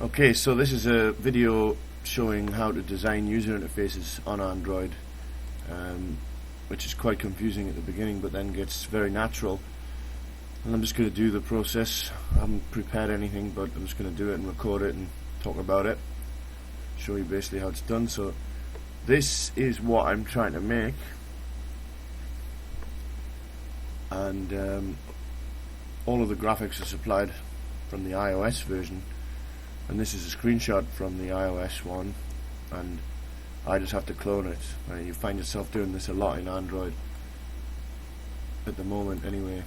Okay, so this is a video showing how to design user interfaces on Android, which is quite confusing at the beginning but then gets very natural. And I'm just going to do the process. I haven't prepared anything, but I'm just going to do it and record it and talk about it, show you basically how it's done. So this is what I'm trying to make, and all of the graphics are supplied from the iOS version, and this is a screenshot from the iOS one, and I just have to clone it. You find yourself doing this a lot in Android at the moment anyway.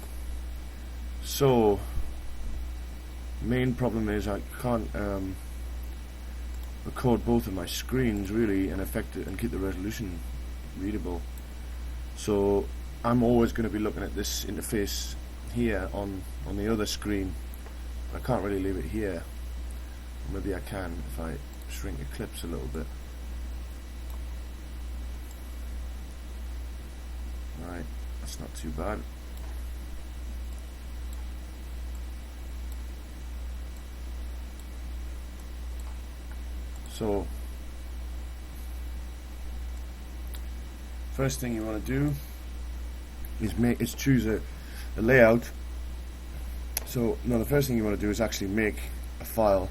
So main problem is I can't record both of my screens really and affect it and keep the resolution readable. So I'm always going to be looking at this interface here on the other screen. I can't really leave it here. Maybe I can if I shrink Eclipse a little bit. Right, that's not too bad. So first thing you want to do is choose a layout. So no, the first thing you want to do is actually make a file,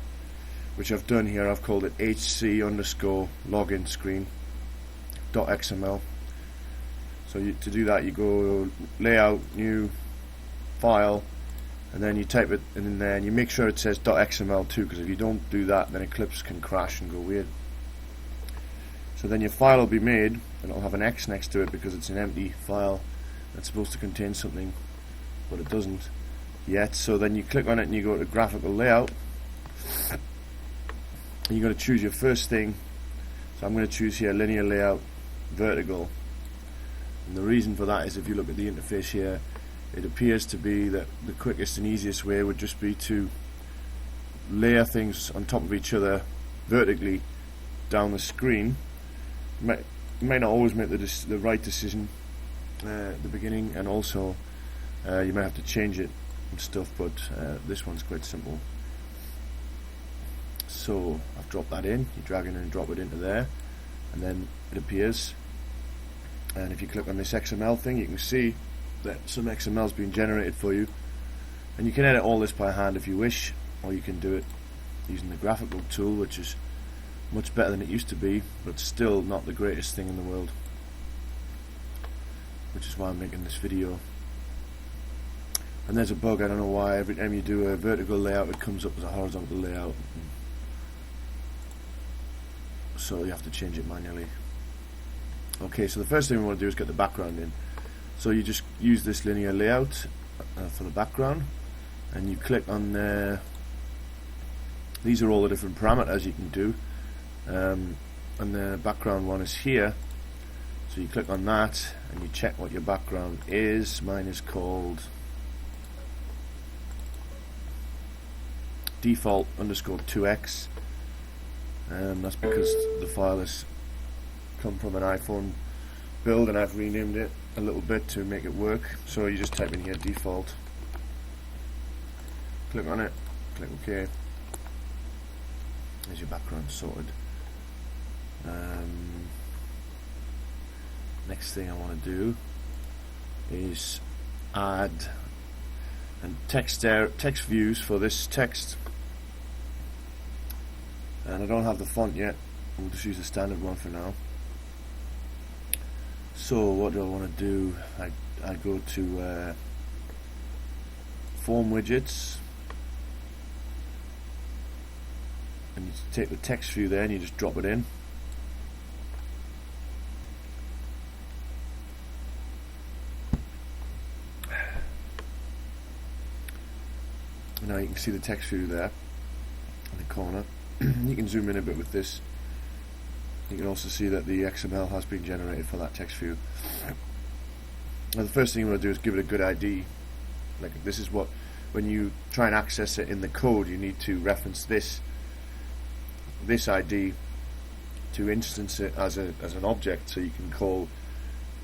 which I've done here. I've called it hc_login screen.xml. So to do that, you go layout, new file, and then you type it in there, and you make sure it says .xml too, because if you don't do that, then Eclipse can crash and go weird. So then your file will be made, and it'll have an X next to it because it's an empty file that's supposed to contain something, but it doesn't yet. So then you click on it and you go to Graphical Layout, and you're going to choose your first thing. So I'm going to choose here linear layout vertical, and the reason for that is if you look at the interface here, it appears to be that the quickest and easiest way would just be to layer things on top of each other vertically down the screen. You might not always make the right decision at the beginning, and also you might have to change it and stuff, but this one's quite simple. So I've dropped that in, you drag it and drop it into there, and then it appears. And if you click on this XML thing, you can see that some XML has been generated for you, and you can edit all this by hand if you wish, or you can do it using the graphical tool, which is much better than it used to be, but still not the greatest thing in the world, which is why I'm making this video. And there's a bug, I don't know why, every time you do a vertical layout it comes up as a horizontal layout, so you have to change it manually. Okay, so the first thing we want to do is get the background in. So you just use this linear layout for the background, and you click on these are all the different parameters you can do, and the background one is here. So you click on that and you check what your background is. Mine is called default_2x, and that's because the file has come from an iPhone build and I've renamed it a little bit to make it work. So you just type in here default, click on it, click OK. There's your background sorted. Next thing I want to do is add and text views for this text, and I don't have the font yet. We'll just use the standard one for now. So what do I want to do? I go to form widgets, and you take the text view there and you just drop it in. Now you can see the text view there in the corner. You can zoom in a bit with this. You can also see that the XML has been generated for that text view. Now the first thing you want to do is give it a good ID. Like this is what, when you try and access it in the code, you need to reference this ID to instance it as an object. So you can call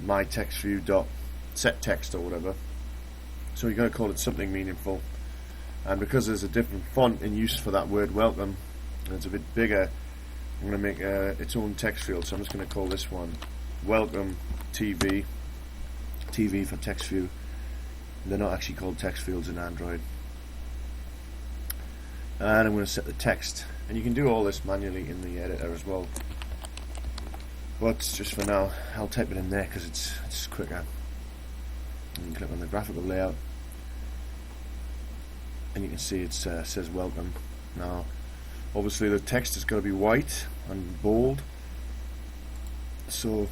my text view dot set text or whatever. So you're going to call it something meaningful. And because there's a different font in use for that word welcome, and it's a bit bigger, I'm going to make its own text field. So I'm just going to call this one Welcome TV. TV for text view. They're not actually called text fields in Android. And I'm going to set the text, and you can do all this manually in the editor as well, but just for now I'll type it in there because it's quicker. And you can click on the graphical layout, and you can see it says welcome. Now obviously the text has got to be white and bold, so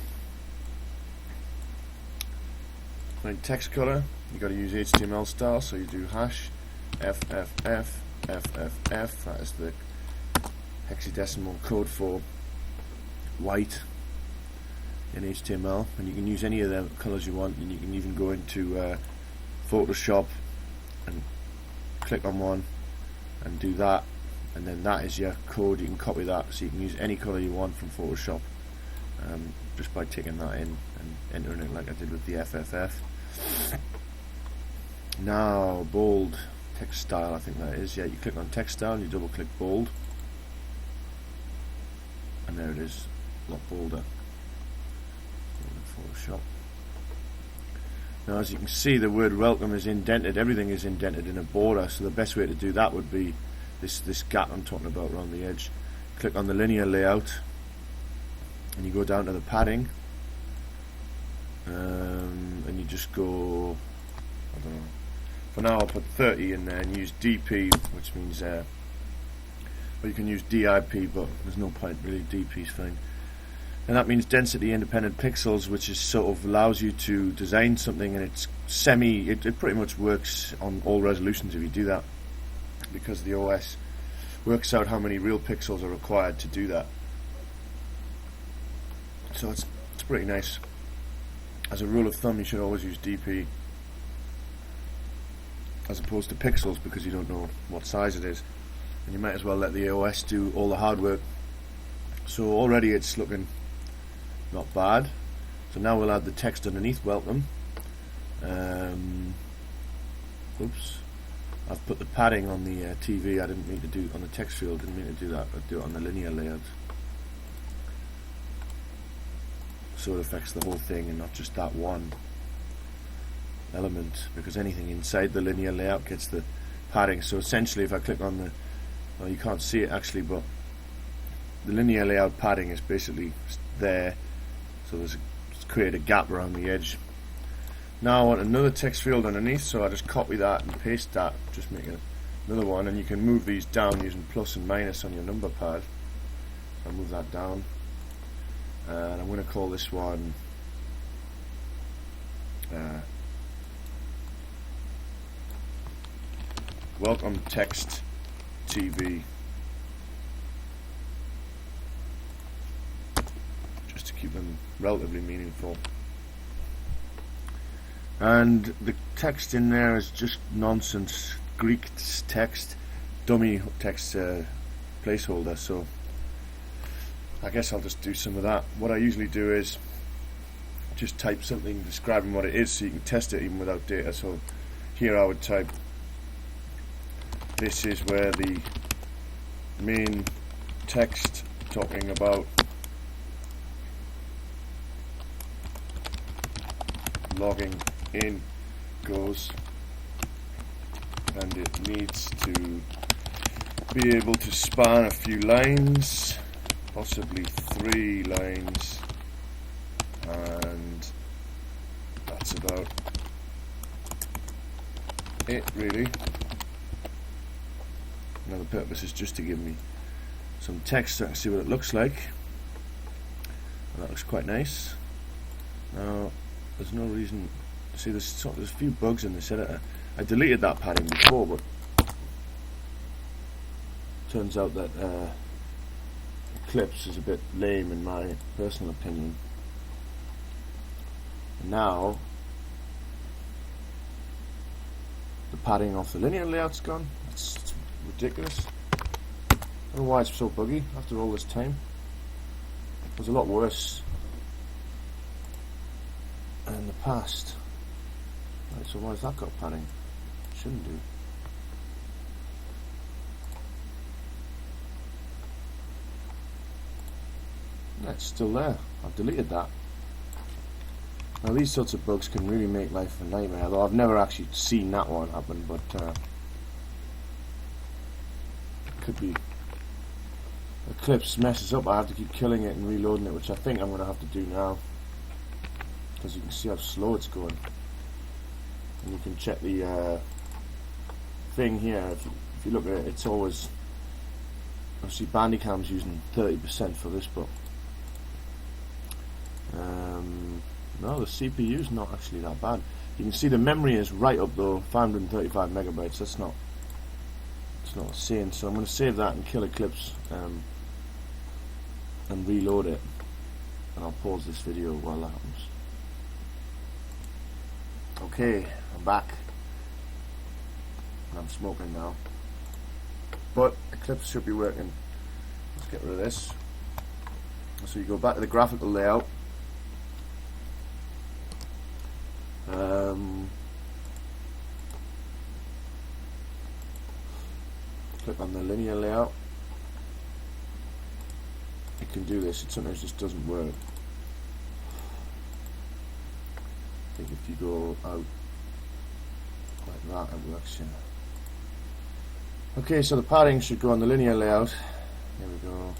like text color, you got to use HTML style, so you do hash FFF FFF, that is the hexadecimal code for white in HTML, and you can use any of the colors you want, and you can even go into Photoshop and click on one and do that, and then that is your code. You can copy that, so you can use any color you want from Photoshop just by taking that in and entering it like I did with the FFF. Now bold text style, I think that is, yeah, you click on text style and you double click bold, and there it is, a lot bolder. Photoshop. Now as you can see, the word welcome is indented, everything is indented in a border, so the best way to do that would be this gap I'm talking about around the edge. Click on the linear layout and you go down to the padding, and you just go, I don't know, for now I'll put 30 in there and use DP, which means or you can use DIP, but there's no point really, DP is fine. And that means density independent pixels, which is sort of allows you to design something, and it's it pretty much works on all resolutions if you do that, because the OS works out how many real pixels are required to do that. So it's pretty nice. As a rule of thumb, you should always use DP as opposed to pixels, because you don't know what size it is, and you might as well let the OS do all the hard work. So already it's looking not bad. So now we'll add the text underneath welcome. Oops, I've put the padding on the TV. I didn't mean to do on the text field, didn't mean to do that, but do it on the linear layout, so it affects the whole thing and not just that one element, because anything inside the linear layout gets the padding. So essentially if I click on the, well, you can't see it actually, but the linear layout padding is basically there, so there's create a gap around the edge. Now I want another text field underneath, so I just copy that and paste that, just make another one, and you can move these down using plus and minus on your number pad. I'll move that down, and I'm going to call this one Welcome Text TV, just to keep them relatively meaningful. And the text in there is just nonsense Greek text, dummy text placeholder, so I guess I'll just do some of that. What I usually do is just type something describing what it is, so you can test it even without data. So here I would type, this is where the main text talking about logging in goes, and it needs to be able to span a few lines, possibly 3 lines, and that's about it really. Now the purpose is just to give me some text so I can see what it looks like, and that looks quite nice. Now there's no reason, see there's a few bugs in this editor. I deleted that padding before, but turns out that Eclipse is a bit lame in my personal opinion. And now the padding off the linear layout's gone. It's ridiculous. I don't know why it's so buggy after all this time. It was a lot worse in the past. Right, so why has that got padding? Shouldn't do. It's still there. I've deleted that. Now these sorts of bugs can really make life a nightmare, although I've never actually seen that one happen, but it could be Eclipse messes up. I have to keep killing it and reloading it, which I think I'm going to have to do now, because you can see how slow it's going. And you can check the thing here. If you look at it, it's always, obviously Bandicam's using 30% for this, but no, the CPU's not actually that bad. You can see the memory is right up though, 535 megabytes. That's not, it's not insane. So I'm going to save that and kill Eclipse and reload it, and I'll pause this video while that happens. Okay, I'm back, and I'm smoking now, but Eclipse should be working. Let's get rid of this. So you go back to the graphical layout, click on the linear layout. It can do this, it sometimes just doesn't work. I think if you go out like that, it works, yeah. Okay, so the padding should go on the linear layout. There we go.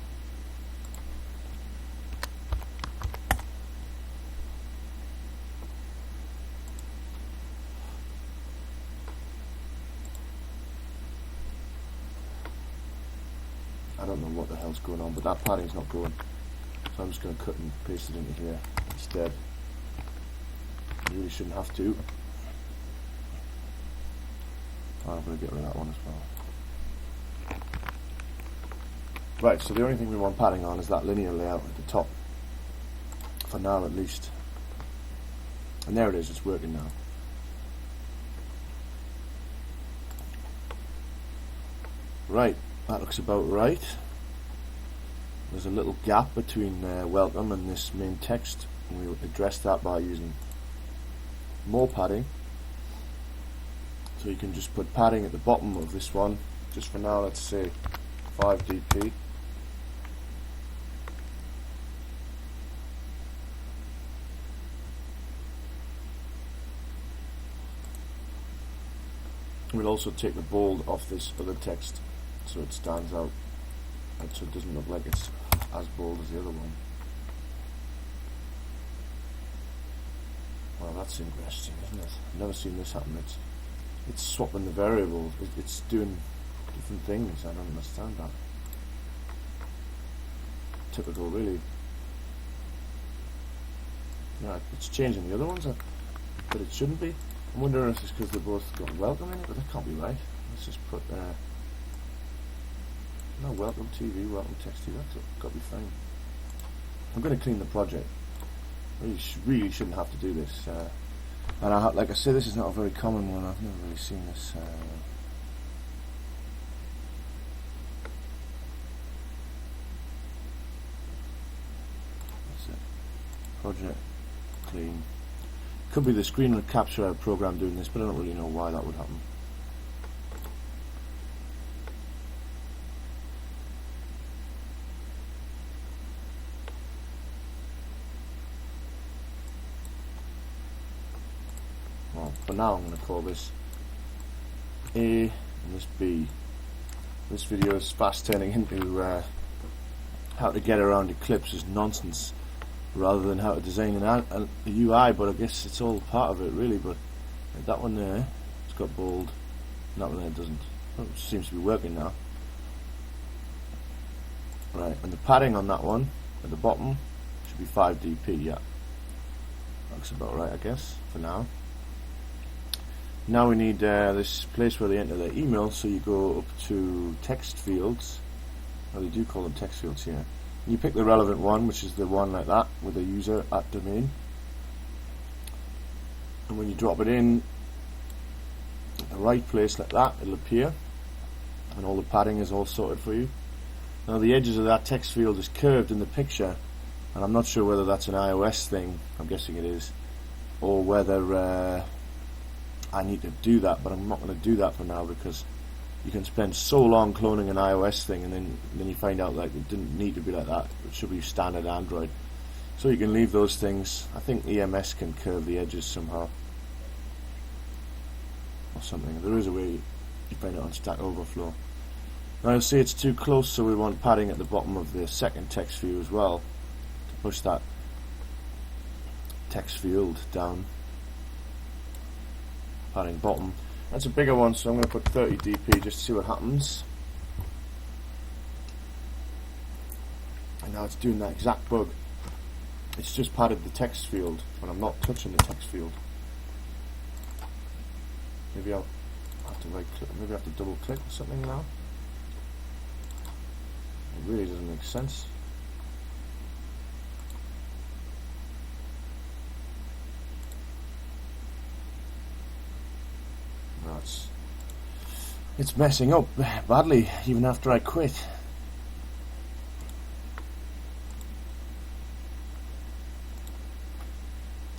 I don't know what the hell's going on, but that padding's not going. So I'm just going to cut and paste it into here instead. You really shouldn't have to. I'm going to get rid of that one as well. Right, so the only thing we want padding on is that linear layout at the top. For now, at least. And there it is, it's working now. Right, that looks about right. There's a little gap between welcome and this main text, and we'll address that by using more padding. So you can just put padding at the bottom of this one. Just for now, let's say 5 dp. We'll also take the bold off this other text so it stands out, and so it doesn't look like it's as bold as the other one. Well, that's interesting, isn't it? I've never seen this happen. It's swapping the variables. It's doing different things. I don't understand that. Typical, really. Yeah, it's changing the other ones, but it shouldn't be. I'm wondering if it's because they've both got welcome in it, but that can't be right. Let's just put no, welcome TV, welcome text TV. That's got to be fine. I'm going to clean the project. You really shouldn't have to do this. And like I say, this is not a very common one. I've never really seen this. That's it. Project clean. Could be the screen capture program doing this, but I don't really know why that would happen. Well, for now I'm going to call this A and this B. This video is fast turning into how to get around Eclipse is nonsense, rather than how to design a UI, but I guess it's all part of it really. But like that one there, it's got bold, and that one there doesn't. Well, it seems to be working now. Right, and the padding on that one at the bottom should be 5 dp, yeah. Looks about right, I guess, for now. Now we need this place where they enter their email, so you go up to text fields. Well, they do call them text fields here. You pick the relevant one, which is the one like that with a user at domain, and when you drop it in at the right place like that, it'll appear, and all the padding is all sorted for you. Now the edges of that text field is curved in the picture, and I'm not sure whether that's an iOS thing. I'm guessing it is, or whether I need to do that, but I'm not going to do that for now because you can spend so long cloning an iOS thing, and then you find out like it didn't need to be like that. It should be standard Android. So you can leave those things. I think EMS can curve the edges somehow, or something. There is a way you find it on Stack Overflow. Now you'll see it's too close, so we want padding at the bottom of the second text view as well, to push that text field down. Padding bottom. That's a bigger one, so I'm going to put 30 dp just to see what happens. And now it's doing that exact bug. It's just padded the text field when I'm not touching the text field. Maybe I'll have to right click, maybe I have to double click or something now. It really doesn't make sense. No, it's messing up badly even after I quit.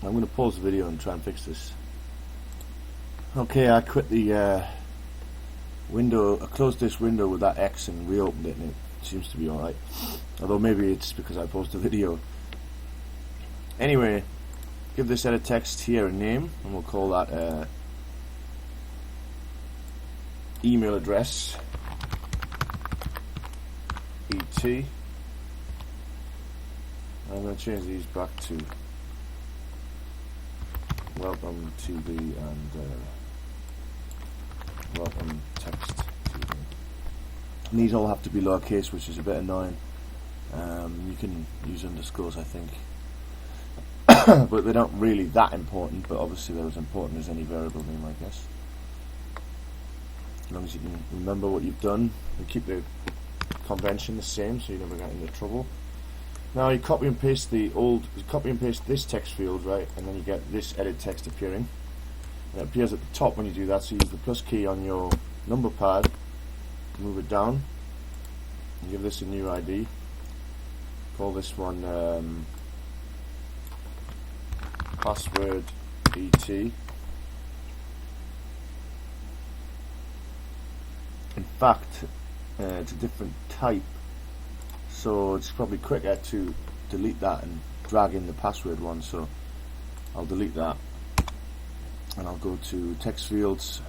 I'm going to pause the video and try and fix this. Okay, I quit the window. I closed this window with that X and reopened it, and it seems to be alright. Although maybe it's because I paused the video. Anyway, give this edit text here a name, and we'll call that email address ET. I'm going to change these back to welcome TV and welcome text TV. And these all have to be lowercase, which is a bit annoying. You can use underscores, I think, but they're not really that important. But obviously they're as important as any variable name, I guess. As long as you can remember what you've done and keep the convention the same, so you never get into trouble. Now you copy and paste this text field, right, and then you get this edit text appearing. And it appears at the top when you do that, so use the plus key on your number pad, move it down, and give this a new ID. Call this one password ET. In fact, it's a different type, so it's probably quicker to delete that and drag in the password one, so I'll delete that and I'll go to text fields.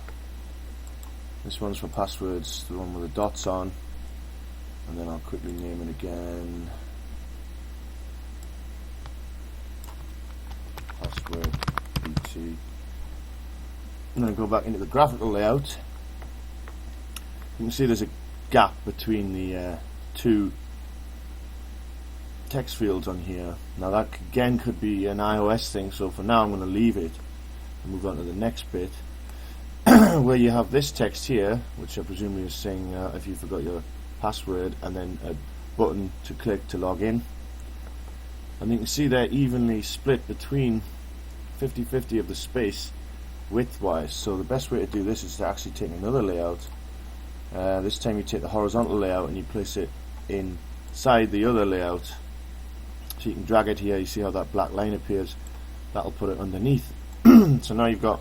This one's for passwords, the one with the dots on, and then I'll quickly name it again. Password ET. And then go back into the graphical layout. You can see there's a gap between the two text fields on here. Now that again could be an iOS thing, so for now I'm going to leave it and move on to the next bit where you have this text here, which I presume is saying if you forgot your password, and then a button to click to log in. And you can see they're evenly split between 50-50 of the space width-wise. So the best way to do this is to actually take another layout. This time you take the horizontal layout and you place it inside the other layout. So you can drag it here, you see how that black line appears, that'll put it underneath. So now you've got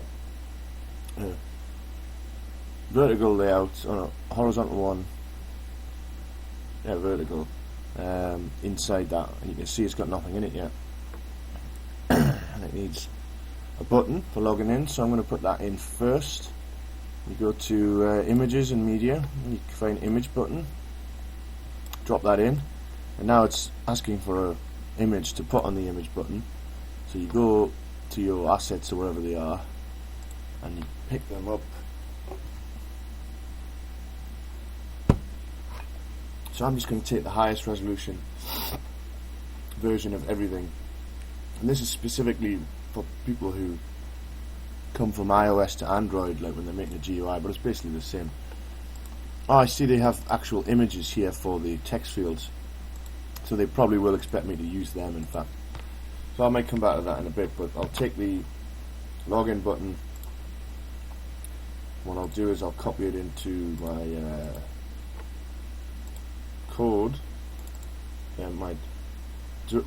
a vertical layout, oh no, horizontal one, yeah, vertical, inside that, and you can see it's got nothing in it yet. And it needs a button for logging in, so I'm going to put that in first. You go to images and media, and you can find image button, drop that in, and now it's asking for an image to put on the image button. So you go to your assets or wherever they are and you pick them up. So I'm just going to take the highest resolution version of everything, and this is specifically for people who come from iOS to Android, like when they're making a GUI, but it's basically the same. Oh, I see they have actual images here for the text fields, so they probably will expect me to use them, in fact. So I might come back to that in a bit, but I'll take the login button. What I'll do is I'll copy it into my code, and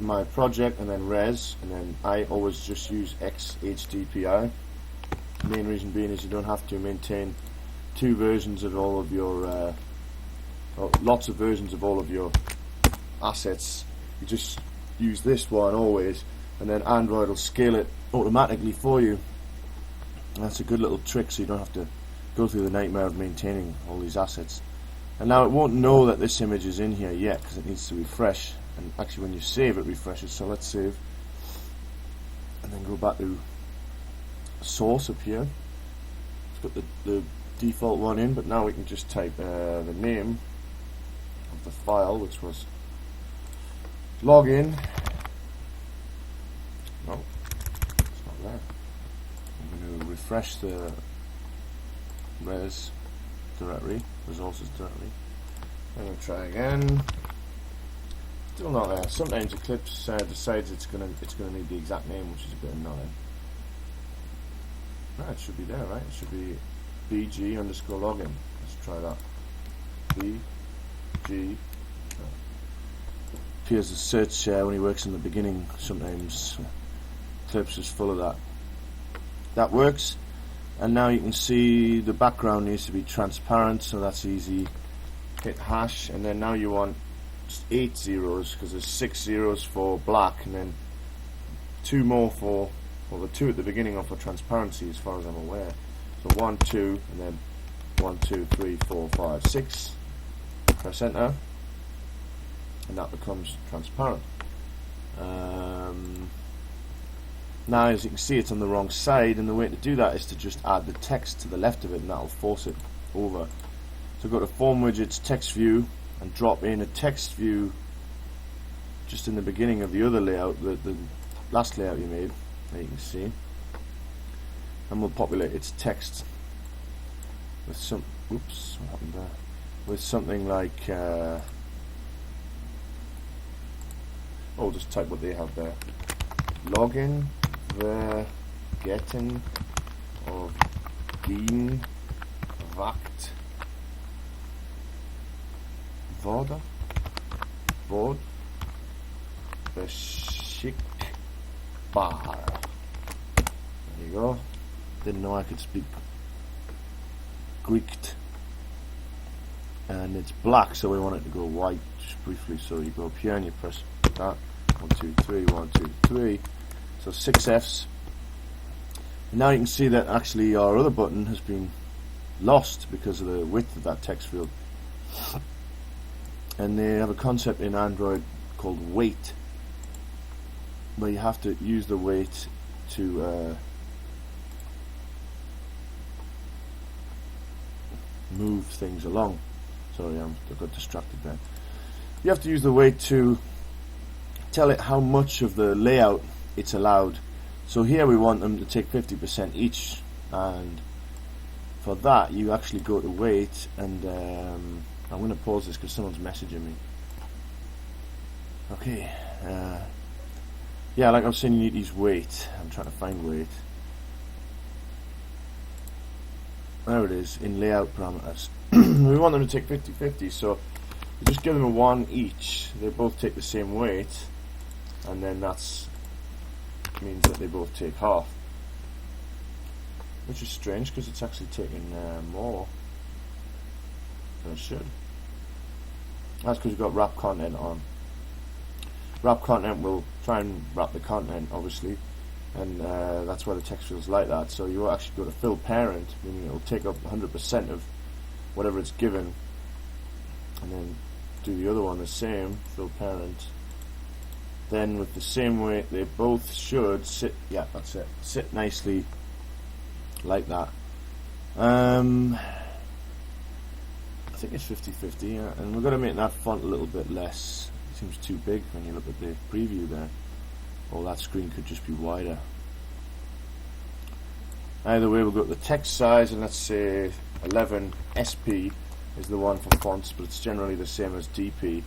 my project, and then res, and then I always just use XHDPI. The main reason being is you don't have to maintain two versions of all of your, or lots of versions of all of your assets. You just use this one always, and then Android will scale it automatically for you. And that's a good little trick, so you don't have to go through the nightmare of maintaining all these assets. And now it won't know that this image is in here yet because it needs to refresh, and actually when you save it refreshes. So let's save and then go back to source up here. It's got the default one in, but now we can just type the name of the file, which was login. No, it's not there. I'm going to refresh the res directory, resources directory. I'm going to try again. Still not there. Sometimes Eclipse decides it's going to need the exact name, which is a bit annoying. Right, it should be there, right? It should be bg_login. Let's try that. bg. Appears as search when he works in the beginning. Sometimes Eclipse is full of that. That works. And now you can see the background needs to be transparent, so that's easy. Hit hash, and then now you want 8 zeros because there's 6 zeros for black, and then 2 more for, well, the 2 at the beginning are for transparency as far as I'm aware. So 1, 2, and then 1, 2, 3, 4, 5, 6. Press enter, and that becomes transparent. Now, as you can see, it's on the wrong side, and the way to do that is to just add the text to the left of it, and that'll force it over. So go to Form Widgets, Text View, and drop in a text view just in the beginning of the other layout, the last layout you made, there you can see. And we'll populate its text with some, oops, what happened there? With something like, oh, just type what they have there. Login, the getting of den wagt worden beschikbaar. There you go. Didn't know I could speak Greek. And it's black, so we want it to go white just briefly. So you go up here and you press that. 1, 2, 3, 1, 2, 3. So 6 Fs. And now you can see that actually our other button has been lost because of the width of that text field. And they have a concept in Android called weight, where you have to use the weight to move things along. Sorry, I got distracted there. You have to use the weight to tell it how much of the layout it's allowed. So here we want them to take 50% each, and for that you actually go to weight, and I'm going to pause this because someone's messaging me. Okay, yeah, like I was saying, you need to use weight. I'm trying to find weight. There it is, in layout parameters. We want them to take 50-50, so you just give them a 1 each. They both take the same weight, and then that's means that they both take half, which is strange because it's actually taking more than it should. That's because you've got wrap content on. Wrap content will try and wrap the content, obviously, and that's why the text field's like that. So you will actually go to fill parent, meaning it will take up 100% of whatever it's given, and then do the other one the same, fill parent. Then with the same weight, they both should sit, yeah, that's it, sit nicely like that. I think it's 50-50, yeah, and we're going to make that font a little bit less. It seems too big when you look at the preview there. Or that screen could just be wider. Either way, we'll go to the text size, and let's say 11 SP is the one for fonts, but it's generally the same as DP.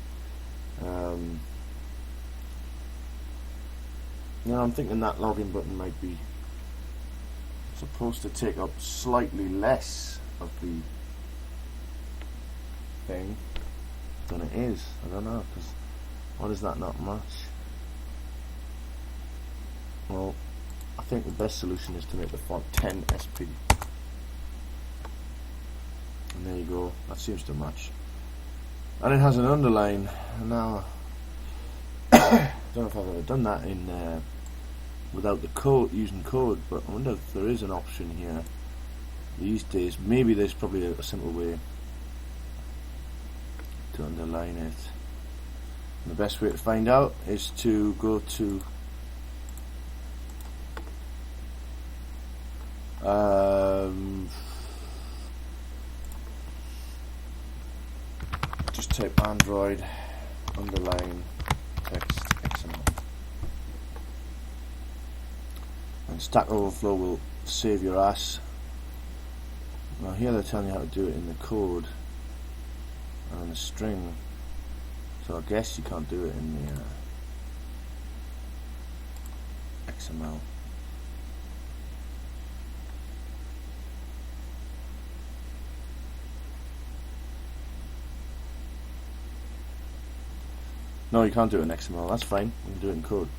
Now I'm thinking that login button might be supposed to take up slightly less of the thing than it is. I don't know, because what is that not much? Well, I think the best solution is to make the font 10 SP. There you go, that seems to match. And it has an underline. And now, I don't know if I've ever done that in without the code, using code, but I wonder if there is an option here these days. Maybe there's probably a simple way to underline it. And the best way to find out is to go to just type Android underline text XML, and Stack Overflow will save your ass. Now here they're telling you how to do it in the code and the string, so I guess you can't do it in the XML. No, you can't do it in XML, that's fine, you can do it in code.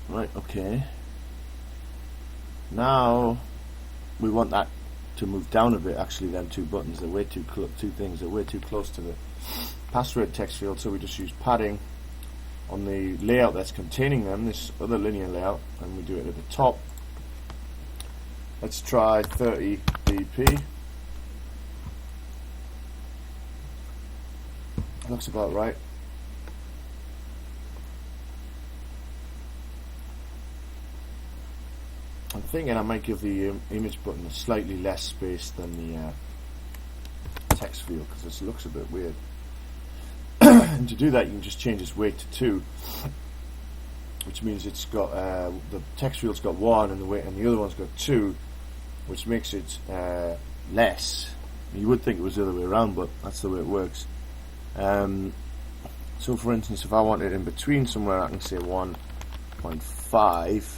Right, okay. Now we want that to move down a bit. Actually, them two buttons, they're way too two things, they're way too close to the password text field, so we just use padding on the layout that's containing them, this other linear layout, and we do it at the top. Let's try 30 dp. Looks about right. I'm thinking I might give the image button a slightly less space than the text field, because this looks a bit weird. And to do that, you can just change its weight to 2, which means it's got the text field's got 1 and the weight, and the other one's got 2, which makes it less. You would think it was the other way around, but that's the way it works. So for instance, if I want it in between somewhere, I can say 1.5.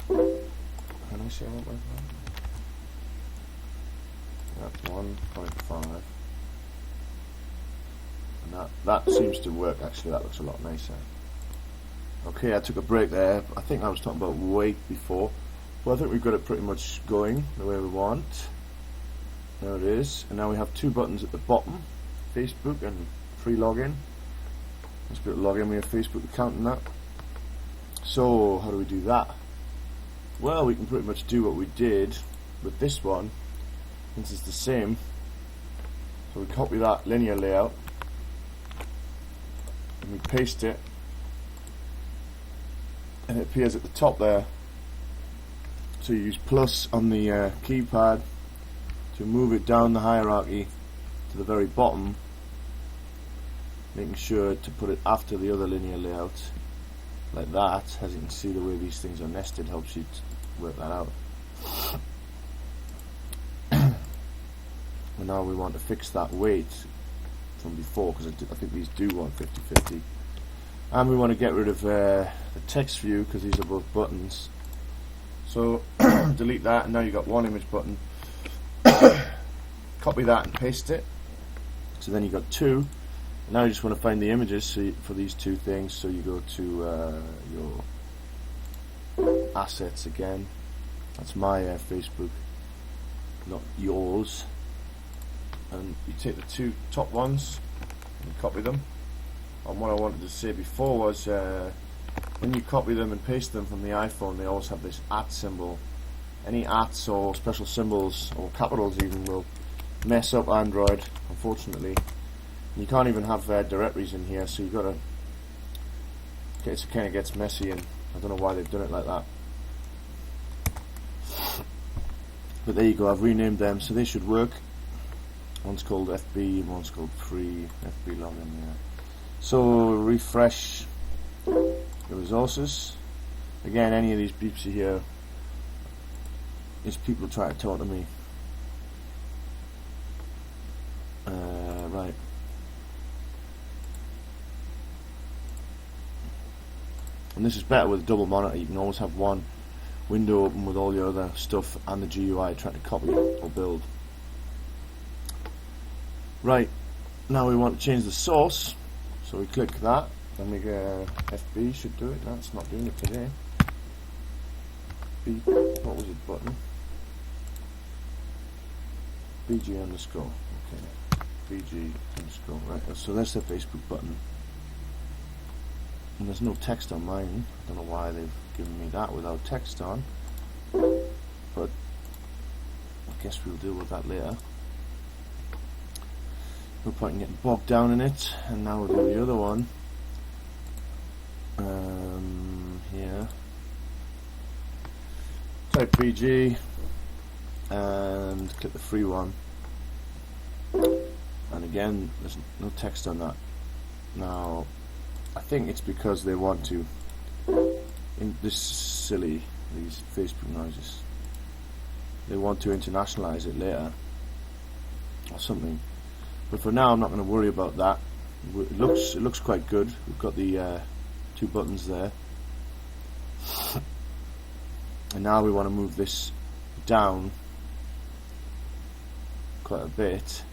Can I say 1.5? That's 1.5. And that seems to work actually, that looks a lot nicer. Okay, I took a break there. I think I was talking about weight before. Well, I think we've got it pretty much going the way we want. There it is. And now we have two buttons at the bottom, Facebook and free login. Let's go to login, we have Facebook account and that. So, how do we do that? Well, we can pretty much do what we did with this one, since it's the same. So we copy that linear layout and we paste it, and it appears at the top there. So you use plus on the keypad to move it down the hierarchy to the very bottom, making sure to put it after the other linear layout, like that. As you can see, the way these things are nested helps you to work that out. And now we want to fix that weight from before, because I think these do want 50-50. And we want to get rid of the text view, because these are both buttons. So delete that, and now you've got one image button. Copy that and paste it. So then you've got two. And now you just want to find the images for these two things. So you go to your assets again. That's my Facebook, not yours. And you take the two top ones and copy them. And what I wanted to say before was, when you copy them and paste them from the iPhone, they always have this @ symbol. Any ats or special symbols or capitals even will mess up Android, unfortunately. You can't even have directories in here, so you've got to. It kind of gets messy, and I don't know why they've done it like that. But there you go. I've renamed them, so they should work. One's called FB, and one's called free FB login. Yeah. So refresh the resources. Again, any of these beeps you hear is people trying to talk to me. Right. And this is better with a double monitor. You can always have one window open with all your other stuff and the GUI trying to copy or build. Right. Now we want to change the source. So we click that, then we go FB should do it. No, it's not doing it today. what was it, button? BG underscore, okay, BG underscore, right, so that's the Facebook button. And there's no text on mine. I don't know why they've given me that without text on, but I guess we'll deal with that later. No point in getting bogged down in it. And now we'll do the other one. Here. Type BG and click the free one. And again, there's no text on that. Now, I think it's because they want to, this is silly, these Facebook noises, they want to internationalize it later or something, but for now I'm not going to worry about that. It looks quite good. We've got the two buttons there, and now we want to move this down quite a bit.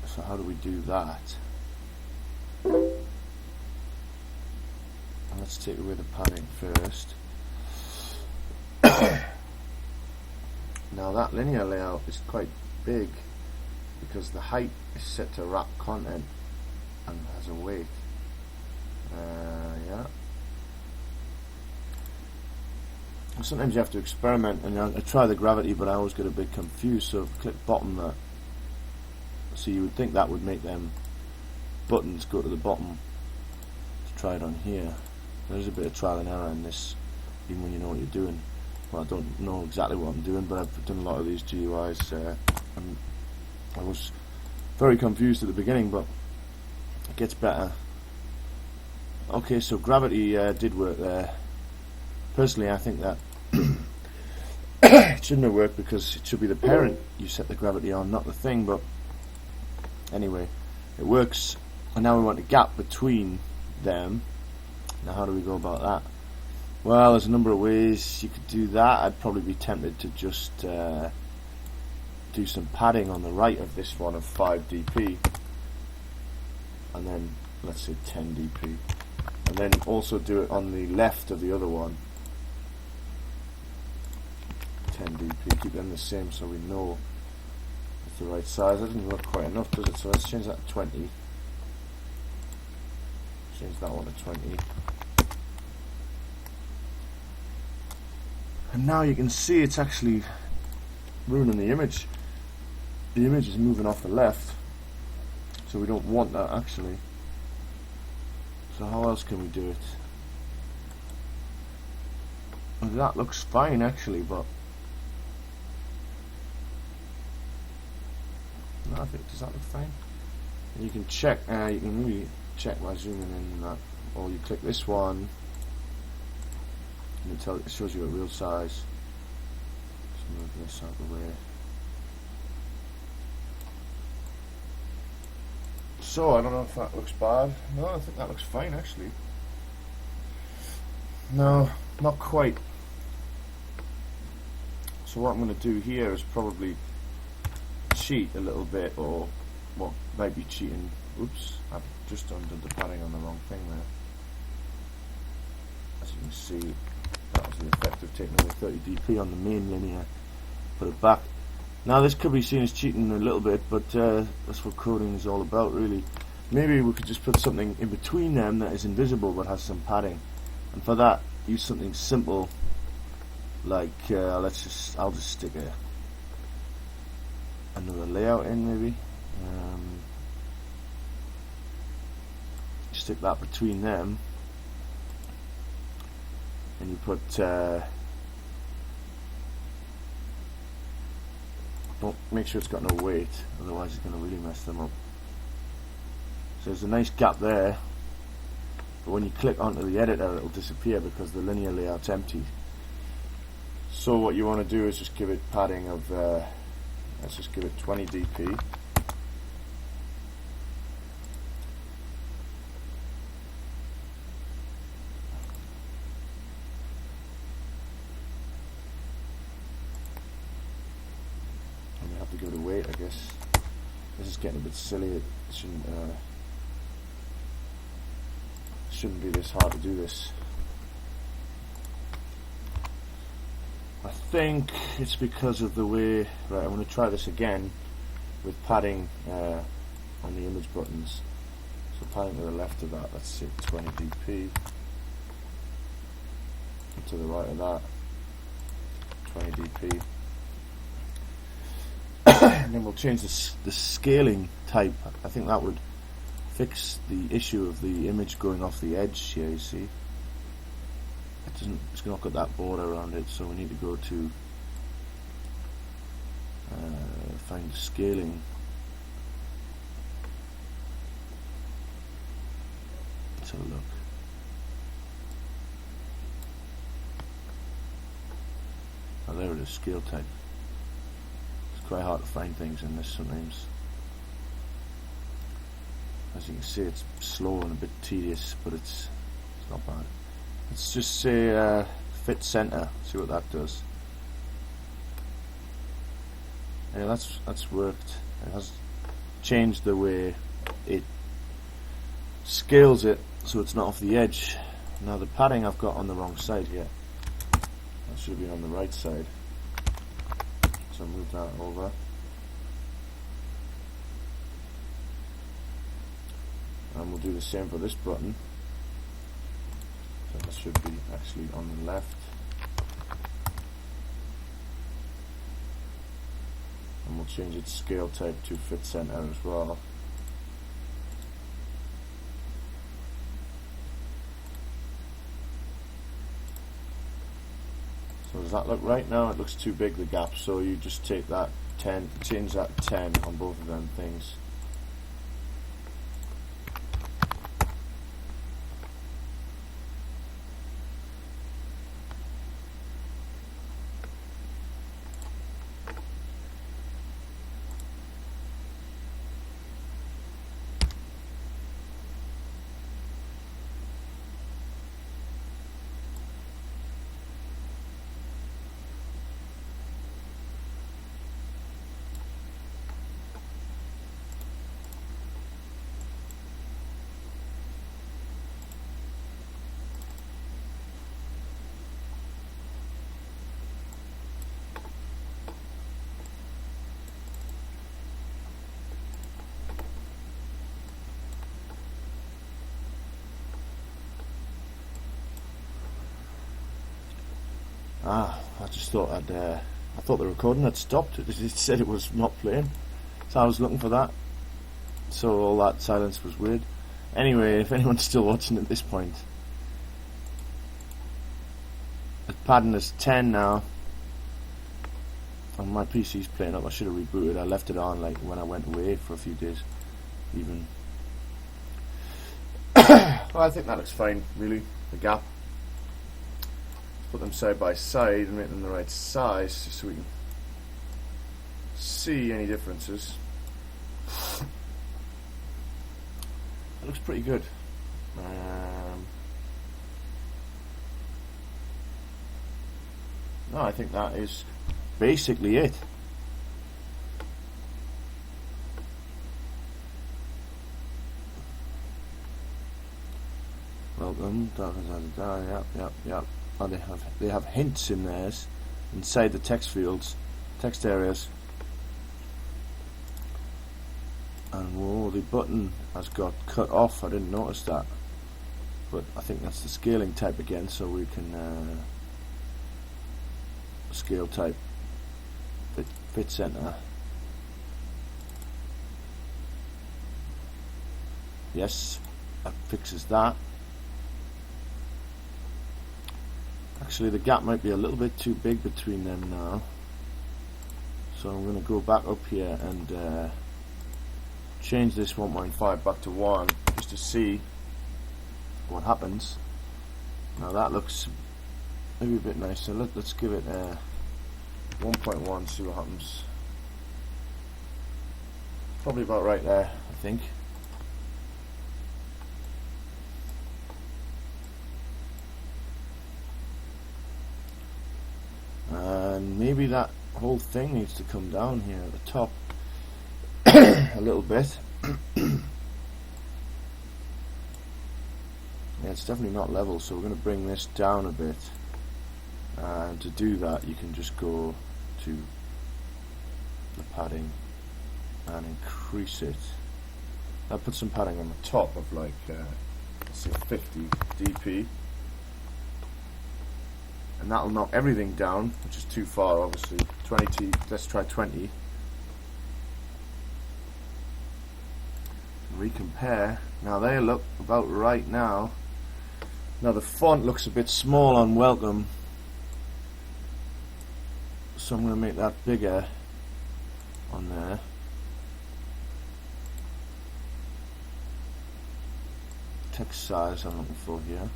So how do we do that? Let's take away the padding first. Now that linear layout is quite big because the height is set to wrap content and has a weight. Yeah. Sometimes you have to experiment, and I try the gravity, but I always get a bit confused. So click bottom there. So you would think that would make them buttons go to the bottom. Let's try it on here. There's a bit of trial and error in this, even when you know what you're doing. Well, I don't know exactly what I'm doing, but I've done a lot of these GUIs, and I was very confused at the beginning, but it gets better. Okay, so gravity did work there. Personally, I think that it shouldn't have worked because it should be the parent you set the gravity on, not the thing, but anyway, it works. And now we want a gap between them. Now how do we go about that? Well, there's a number of ways you could do that. I'd probably be tempted to just do some padding on the right of this one of 5 dp, and then let's say 10 dp, and then also do it on the left of the other one, 10 dp. Keep them the same so we know it's the right size. That doesn't look quite enough, does it? So let's change that to 20. Change that one to 20. And now you can see it's actually ruining the image. The image is moving off the left, so we don't want that actually. So how else can we do it? Well, that looks fine actually, but no, I think, does that look fine? And you can check. You can really check by zooming in that, or you click this one. And it shows you a real size. Just move this out of the way. So I don't know if that looks bad. No, I think that looks fine actually. No, not quite. So what I'm going to do here is probably cheat a little bit, or what might be cheating. Oops, I've just undone the padding on the wrong thing there. As you can see, that was the effect of taking away 30 dp on the main linear, put it back. Now this could be seen as cheating a little bit, but that's what coding is all about really. Maybe we could just put something in between them that is invisible but has some padding, and for that use something simple like I'll just stick another layout in maybe. Stick that between them, and you put don't make sure it's got no weight, otherwise it's going to really mess them up. So there's a nice gap there, but when you click onto the editor it'll disappear because the linear layout's empty. So what you want to do is just give it padding of let's just give it 20 dp. To give it a weight, I guess. This is getting a bit silly. It shouldn't be this hard to do this. think it's because of the way. Right, I'm going to try this again with padding on the image buttons. So padding to the left of that, let's say 20 dp. And to the right of that, 20 dp. And then we'll change the scaling type. I think that would fix the issue of the image going off the edge here, you see. It's not got that border around it, so we need to go to find the scaling. Let's have a look. Oh, there it is, scale type. It's quite hard to find things in this sometimes. As you can see, it's slow and a bit tedious, but it's not bad. Let's just say fit center, see what that does. Yeah, that's worked. It has changed the way it scales it so it's not off the edge. Now the padding I've got on the wrong side here. That should have been on the right side. So move that over. And we'll do the same for this button. So that should be actually on the left. And we'll change its scale type to fit center as well. So does that look right? Now it looks too big, the gap, so you just take that 10, change that 10 on both of them things. I just thought I thought the recording had stopped. It said it was not playing, so I was looking for that. So all that silence was weird. Anyway, if anyone's still watching at this point, the padding is 10 now, and my PC's playing up. I should have rebooted. I left it on like when I went away for a few days, even. Well, I think that looks fine, really. The gap. Put them side by side and make them the right size just so we can see any differences. That looks pretty good. No, I think that is basically it. Welcome. Yep. Oh, they have hints in theirs inside the text fields, text areas. And whoa, the button has got cut off. I didn't notice that, but I think that's the scaling type again, so we can scale type fit center. Yes, that fixes that. Actually, the gap might be a little bit too big between them now, so I'm going to go back up here and change this 1.5 back to 1 just to see what happens. Now that looks maybe a bit nicer. Let's give it 1.1, see what happens. Probably about right there, I think. And maybe that whole thing needs to come down here at the top a little bit. Yeah, it's definitely not level, so we're going to bring this down a bit. And to do that, you can just go to the padding and increase it. I'll put some padding on the top of like let's say 50 dp, and that'll knock everything down, which is too far obviously. 20, let's try 20. Recompare. Now they look about right now. Now the font looks a bit small on welcome, so I'm going to make that bigger on there. Text size I'm looking for here.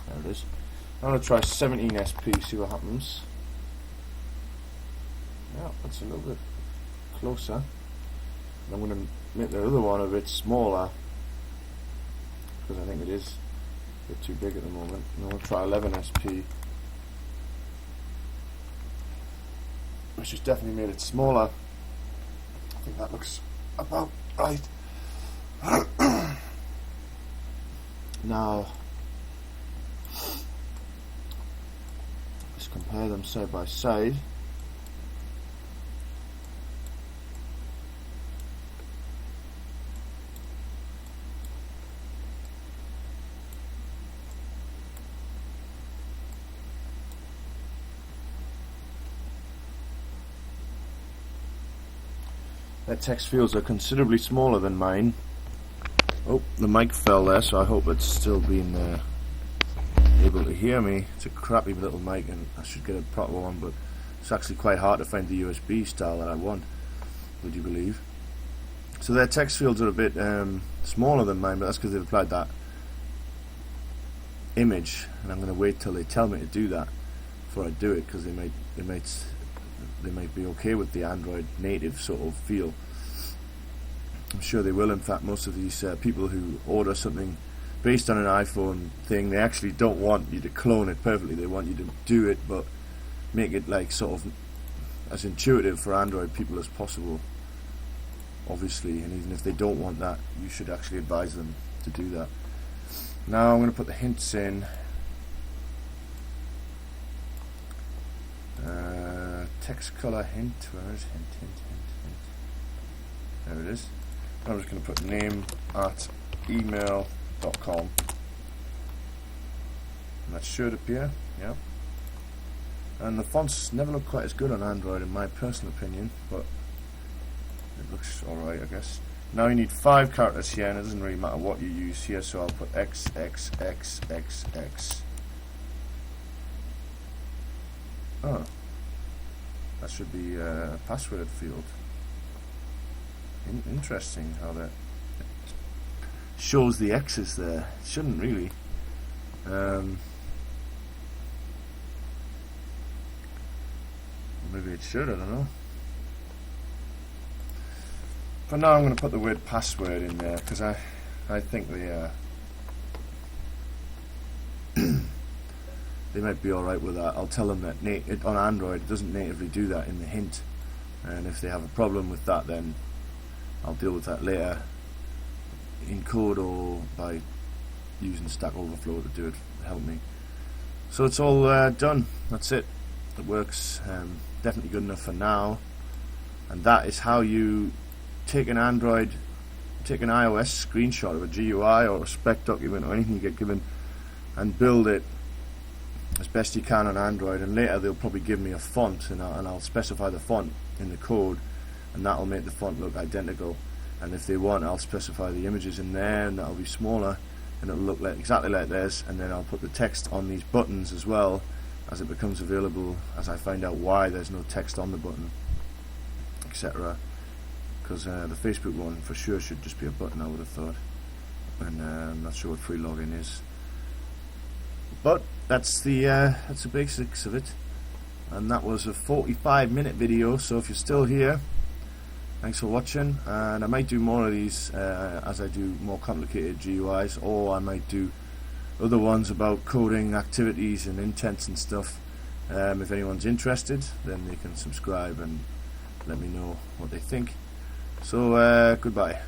There it is. I'm going to try 17 SP, see what happens. Yeah, that's a little bit closer. I'm going to make the other one a bit smaller because I think it is a bit too big at the moment. I'm going to try 11 SP, which has definitely made it smaller. I think that looks about right. Now, let's compare them side by side. Their text fields are considerably smaller than mine. Oh, the mic fell there, so I hope it's still been able to hear me. It's a crappy little mic and I should get a proper one, but it's actually quite hard to find the USB style that I want, would you believe? So their text fields are a bit smaller than mine, but that's because they've applied that image, and I'm going to wait till they tell me to do that before I do it, because they might be okay with the Android native sort of feel. I'm sure they will. In fact, most of these people who order something based on an iPhone thing, they actually don't want you to clone it perfectly. They want you to do it, but make it like sort of as intuitive for Android people as possible, obviously. And even if they don't want that, you should actually advise them to do that. Now I'm going to put the hints in. Text color hint. Where is hint? There it is. I'm just going to put name@email.com, and that should appear. Yeah. And the fonts never look quite as good on Android, in my personal opinion, but it looks alright, I guess. Now you need 5 characters here, and it doesn't really matter what you use here, so I'll put XXXXX. Oh. That should be a password field. Interesting how that shows the X's there. It shouldn't really. Maybe it should, I don't know. For now I'm going to put the word password in there, because I think they might be alright with that. I'll tell them that on Android it doesn't natively do that in the hint, and if they have a problem with that, then I'll deal with that later in code or by using Stack Overflow to do it, help me. So it's all done. That's it. It works. Definitely good enough for now. And that is how you take an iOS screenshot of a GUI or a spec document or anything you get given and build it as best you can on Android. And later they'll probably give me a font, and I'll specify the font in the code, and that'll make the font look identical. And if they want, I'll specify the images in there, and that'll be smaller, and it'll look like exactly like this. And then I'll put the text on these buttons as well as it becomes available, as I find out why there's no text on the button, etc. Because the Facebook one for sure should just be a button, I would have thought, and I'm not sure what free login is. But that's the basics of it, and that was a 45-minute video. So if you're still here, thanks for watching, and I might do more of these as I do more complicated GUIs, or I might do other ones about coding activities and intents and stuff. If anyone's interested, then they can subscribe and let me know what they think. So goodbye.